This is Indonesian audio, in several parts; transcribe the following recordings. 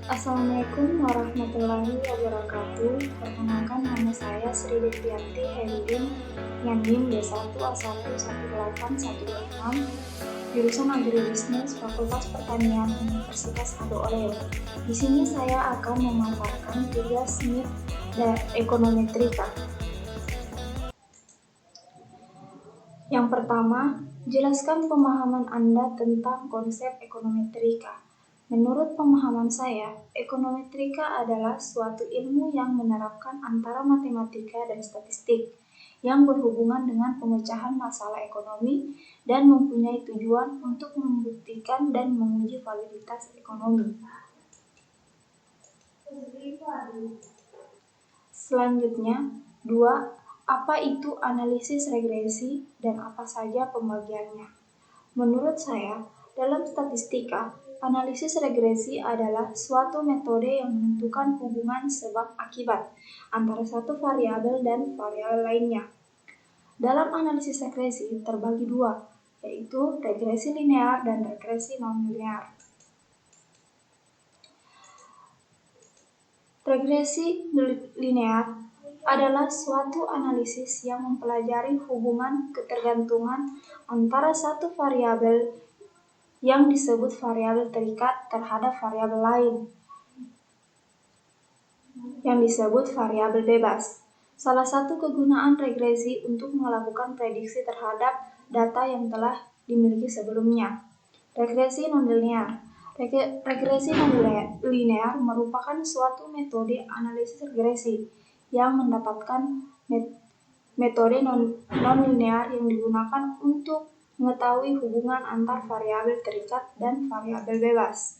Assalamualaikum warahmatullahi wabarakatuh. Perkenalkan, nama saya Sri Devianti Herudin yang NIM D1A11816, jurusan Agribisnis Fakultas Pertanian Universitas Aldo Oleo. Di sini saya akan memaparkan tugas MIP Ekonometrika. Yang pertama, jelaskan pemahaman Anda tentang konsep ekonometrika. Menurut pemahaman saya, ekonometrika adalah suatu ilmu yang menerapkan antara matematika dan statistik yang berhubungan dengan pemecahan masalah ekonomi dan mempunyai tujuan untuk membuktikan dan menguji validitas ekonomi. Selanjutnya, 2. Apa itu analisis regresi dan apa saja pembagiannya? Menurut saya, dalam statistika, analisis regresi adalah suatu metode yang menentukan hubungan sebab akibat antara satu variabel dan variabel lainnya. Dalam analisis regresi terbagi dua, yaitu regresi linear dan regresi non-linear. Regresi linear adalah suatu analisis yang mempelajari hubungan ketergantungan antara satu variabel yang disebut variabel terikat terhadap variabel lain yang disebut variabel bebas. Salah satu kegunaan regresi untuk melakukan prediksi terhadap data yang telah dimiliki sebelumnya. Regresi non-linear. Regresi non-linear merupakan suatu metode analisis regresi yang mendapatkan metode non-linear yang digunakan untuk mengetahui hubungan antar variabel terikat dan variabel bebas.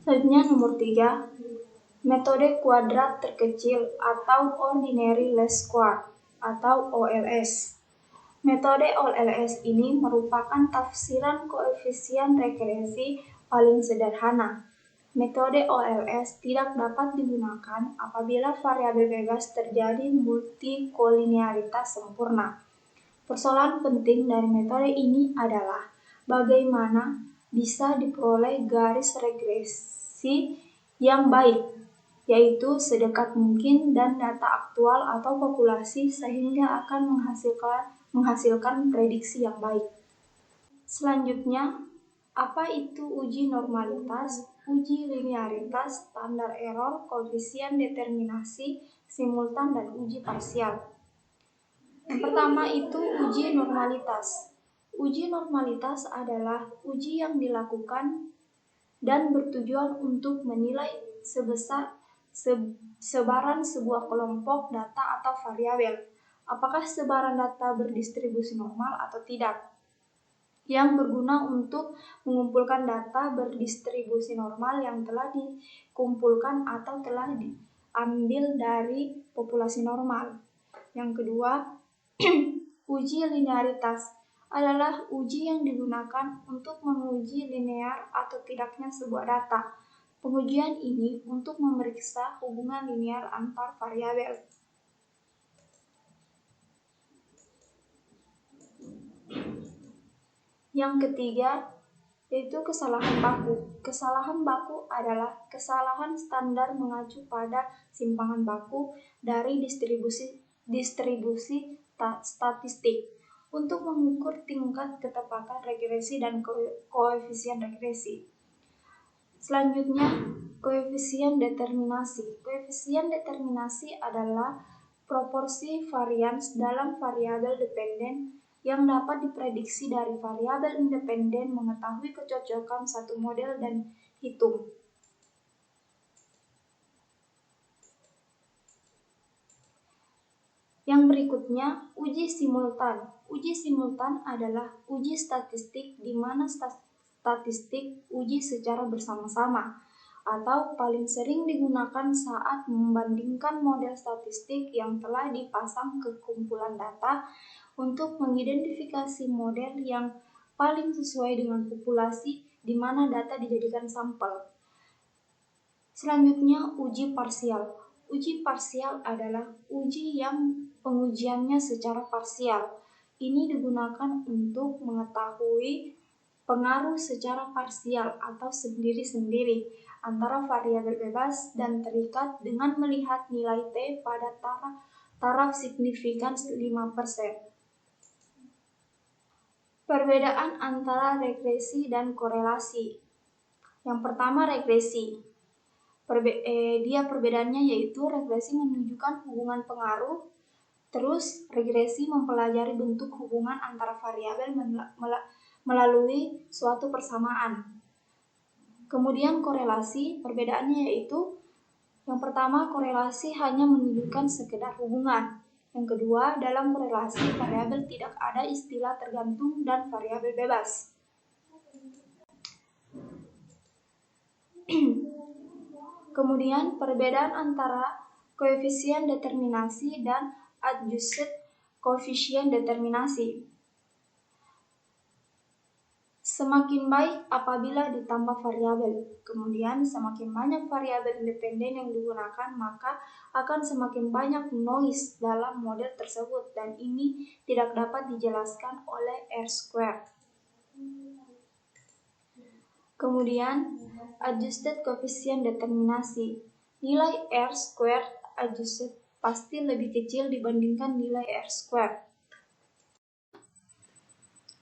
Selanjutnya nomor 3, metode kuadrat terkecil atau ordinary least square atau OLS. Metode OLS ini merupakan tafsiran koefisien regresi paling sederhana. Metode OLS tidak dapat digunakan apabila variabel bebas terjadi multikolinearitas sempurna. Persoalan penting dari metode ini adalah bagaimana bisa diperoleh garis regresi yang baik, yaitu sedekat mungkin dan data aktual atau populasi sehingga akan menghasilkan prediksi yang baik. Selanjutnya, apa itu uji normalitas, uji linearitas, standar error, koefisien determinasi, simultan, dan uji parsial? Yang pertama itu uji normalitas. Uji normalitas adalah uji yang dilakukan dan bertujuan untuk menilai sebaran sebuah kelompok data atau variabel. Apakah sebaran data berdistribusi normal atau tidak? Yang berguna untuk mengumpulkan data berdistribusi normal yang telah dikumpulkan atau telah diambil dari populasi normal. Yang kedua, uji linearitas adalah uji yang digunakan untuk menguji linear atau tidaknya sebuah data. Pengujian ini untuk memeriksa hubungan linear antar variabel. Yang ketiga, yaitu kesalahan baku. Kesalahan baku adalah kesalahan standar mengacu pada simpangan baku dari distribusi statistik untuk mengukur tingkat ketepatan regresi dan koefisien regresi. Selanjutnya, koefisien determinasi. Koefisien determinasi adalah proporsi varians dalam variabel dependen yang dapat diprediksi dari variabel independen mengetahui kecocokan satu model dan hitung. Yang berikutnya, uji simultan. Uji simultan adalah uji statistik di mana statistik uji secara bersama-sama atau paling sering digunakan saat membandingkan model statistik yang telah dipasang ke kumpulan data untuk mengidentifikasi model yang paling sesuai dengan populasi di mana data dijadikan sampel. Selanjutnya, uji parsial. Uji parsial adalah uji yang pengujiannya secara parsial. Ini digunakan untuk mengetahui pengaruh secara parsial atau sendiri-sendiri antara variabel bebas dan terikat dengan melihat nilai T pada taraf signifikan 5%. Perbedaan antara regresi dan korelasi. Yang pertama, regresi. Perbedaannya yaitu regresi menunjukkan hubungan pengaruh, terus regresi mempelajari bentuk hubungan antara variabel melalui suatu persamaan. Kemudian korelasi, perbedaannya yaitu yang pertama, korelasi hanya menunjukkan sekedar hubungan. Yang kedua, dalam korelasi variabel tidak ada istilah tergantung dan variabel bebas. Kemudian perbedaan antara koefisien determinasi dan adjusted koefisien determinasi. Semakin baik apabila ditambah variabel, kemudian semakin banyak variabel independen yang digunakan, maka akan semakin banyak noise dalam model tersebut, dan ini tidak dapat dijelaskan oleh R-squared. Kemudian, adjusted koefisien determinasi. Nilai R-squared adjusted pasti lebih kecil dibandingkan nilai R-squared.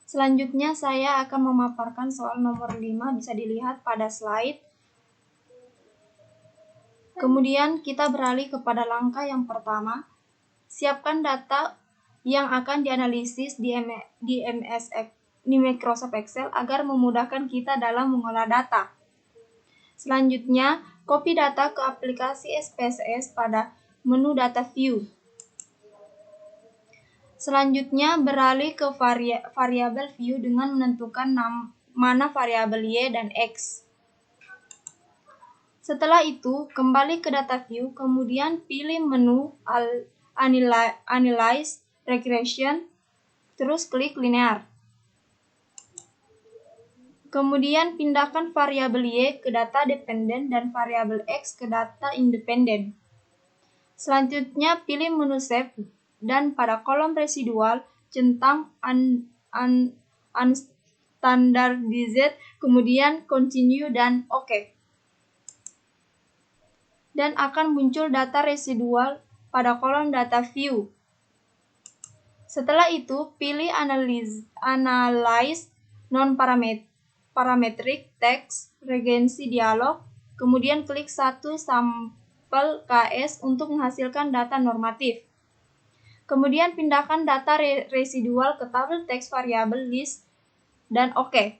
Selanjutnya saya akan memaparkan soal nomor 5, bisa dilihat pada slide. Kemudian kita beralih kepada langkah yang pertama. Siapkan data yang akan dianalisis di Microsoft Excel agar memudahkan kita dalam mengolah data. Selanjutnya, copy data ke aplikasi SPSS pada menu Data View. Selanjutnya, beralih ke variabel view dengan menentukan mana variabel Y dan X. Setelah itu, kembali ke Data View, kemudian pilih menu Analyze Regression, terus klik Linear. Kemudian pindahkan variabel Y ke data dependen dan variabel X ke data independen. Selanjutnya, pilih menu Save dan pada kolom residual centang unstandardized, kemudian Continue dan OK. Dan akan muncul data residual pada kolom Data View. Setelah itu, pilih Analyze Non-Parametric Text Regency Dialog, kemudian klik satu sampel KS untuk menghasilkan data normatif. Kemudian pindahkan data residual ke tabel teks variabel list dan OK.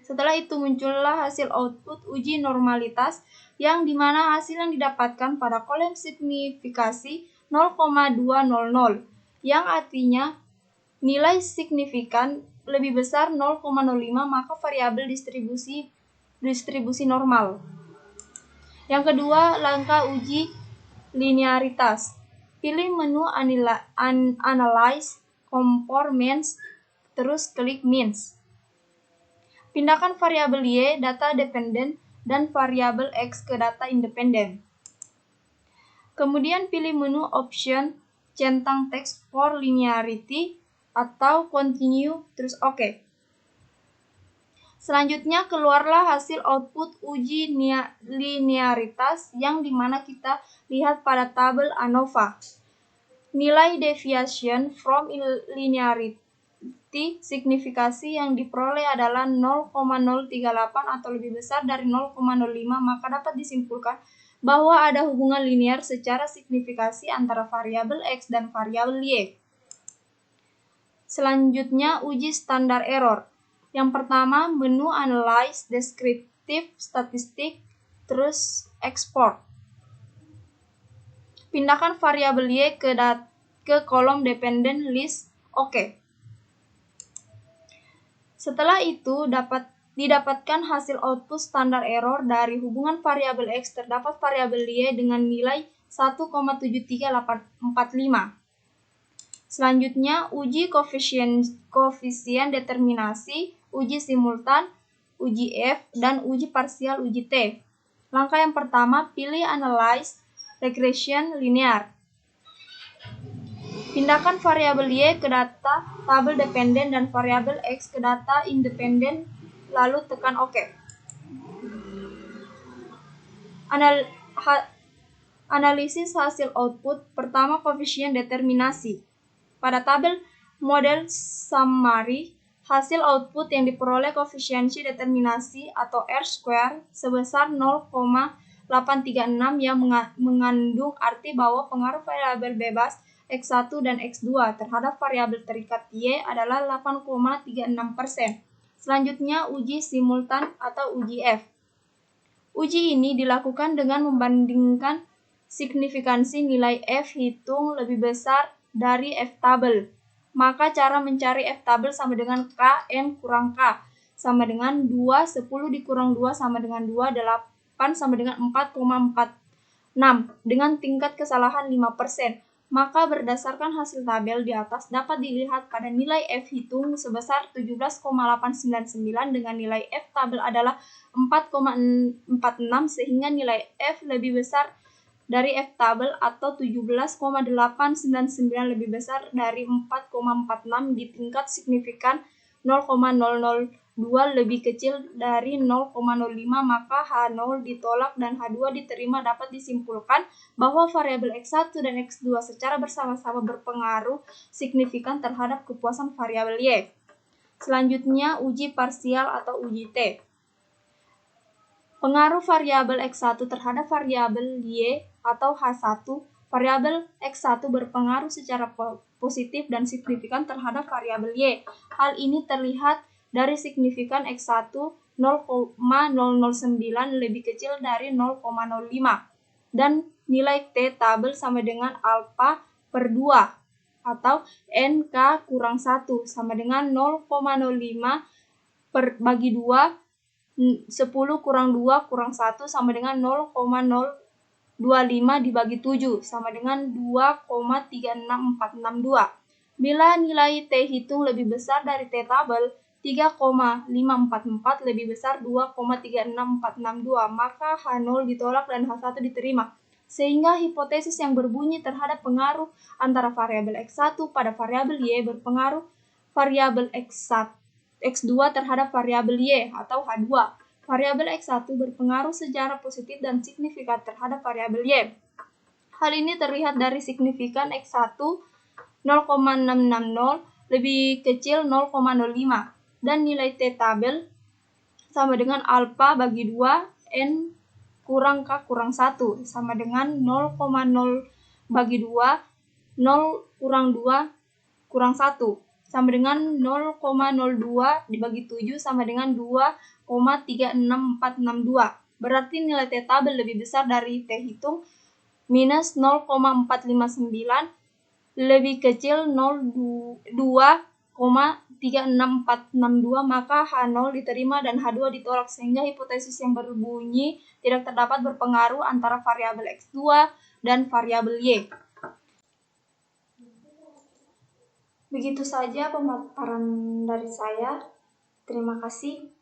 Setelah itu muncullah hasil output uji normalitas yang dimana hasil yang didapatkan pada kolom signifikasi 0,200 yang artinya nilai signifikan lebih besar 0,05, maka variabel distribusi normal. Yang kedua, langkah uji linearitas. Pilih menu Analyze, Compare Means, terus klik Means. Pindahkan variabel Y, data dependen, dan variabel X ke data independen. Kemudian pilih menu Option, centang Text for Linearity, atau Continue, terus OK. Selanjutnya keluarlah hasil output uji linearitas yang dimana kita lihat pada tabel ANOVA. Nilai deviation from linearity signifikasi yang diperoleh adalah 0,038 atau lebih besar dari 0,05, maka dapat disimpulkan bahwa ada hubungan linear secara signifikasi antara variabel X dan variabel Y. Selanjutnya uji standar error. Yang pertama, menu Analyze Descriptive Statistic, terus Export. Pindahkan variabel Y ke kolom dependent list, OK. Setelah itu didapatkan hasil output standar error dari hubungan variabel X terdapat variabel Y dengan nilai 1,73845. Selanjutnya, uji koefisien determinasi, uji simultan, uji F, dan uji parsial uji T. Langkah yang pertama, pilih Analyze Regression Linear. Pindahkan variabel Y ke data tabel dependen dan variabel X ke data independen, lalu tekan OK. Analisis hasil output. Pertama, koefisien determinasi. Pada tabel model summary, hasil output yang diperoleh koefisiensi determinasi atau R-square sebesar 0,836 yang mengandung arti bahwa pengaruh variabel bebas X1 dan X2 terhadap variabel terikat Y adalah 8,36%. Selanjutnya, uji simultan atau uji F. Uji ini dilakukan dengan membandingkan signifikansi nilai F hitung lebih besar dari F tabel. Maka cara mencari F tabel sama dengan K N kurang K sama dengan 2, 10 dikurang 2 sama dengan 2, 8 sama dengan 4,46 dengan tingkat kesalahan 5%. Maka berdasarkan hasil tabel di atas dapat dilihat pada nilai F hitung sebesar 17,899 dengan nilai F tabel adalah 4,46 sehingga nilai F lebih besar dari F tabel atau 17,899 lebih besar dari 4,46 di tingkat signifikan 0,002 lebih kecil dari 0,05, maka H0 ditolak dan H2 diterima. Dapat disimpulkan bahwa variabel X1 dan X2 secara bersama-sama berpengaruh signifikan terhadap kepuasan variabel Y. Selanjutnya, uji parsial atau uji T. Pengaruh variabel X1 terhadap variabel Y atau H1. Variabel X1 berpengaruh secara positif dan signifikan terhadap variabel Y. Hal ini terlihat dari signifikan X1 0,009 lebih kecil dari 0,05 dan nilai T tabel sama dengan alpha per 2 atau NK kurang 1 sama dengan 0,05 bagi 2, 10 kurang 2 kurang 1 sama dengan 0,025 dibagi 7 sama dengan 2,36462. Bila nilai T hitung lebih besar dari T tabel 3,544 lebih besar 2,36462, maka H0 ditolak dan H1 diterima. Sehingga hipotesis yang berbunyi terhadap pengaruh antara variabel X1 pada variabel Y berpengaruh variabel X2 terhadap variabel Y atau H2. Variabel X1 berpengaruh secara positif dan signifikan terhadap variabel Y. Hal ini terlihat dari signifikan X1 0,660 lebih kecil 0,05 dan nilai T tabel sama dengan alpha bagi 2 N kurang K kurang 1 sama dengan 0,0 bagi 2, 0 kurang 2 kurang 1 sama dengan 0,02 dibagi 7 sama dengan 2,36462. Berarti nilai T tabel lebih besar dari T hitung minus 0,459 lebih kecil 2,36462, maka H0 diterima dan H2 ditolak sehingga hipotesis yang berbunyi tidak terdapat berpengaruh antara variabel X2 dan variabel Y. Begitu saja pemaparan dari saya. Terima kasih.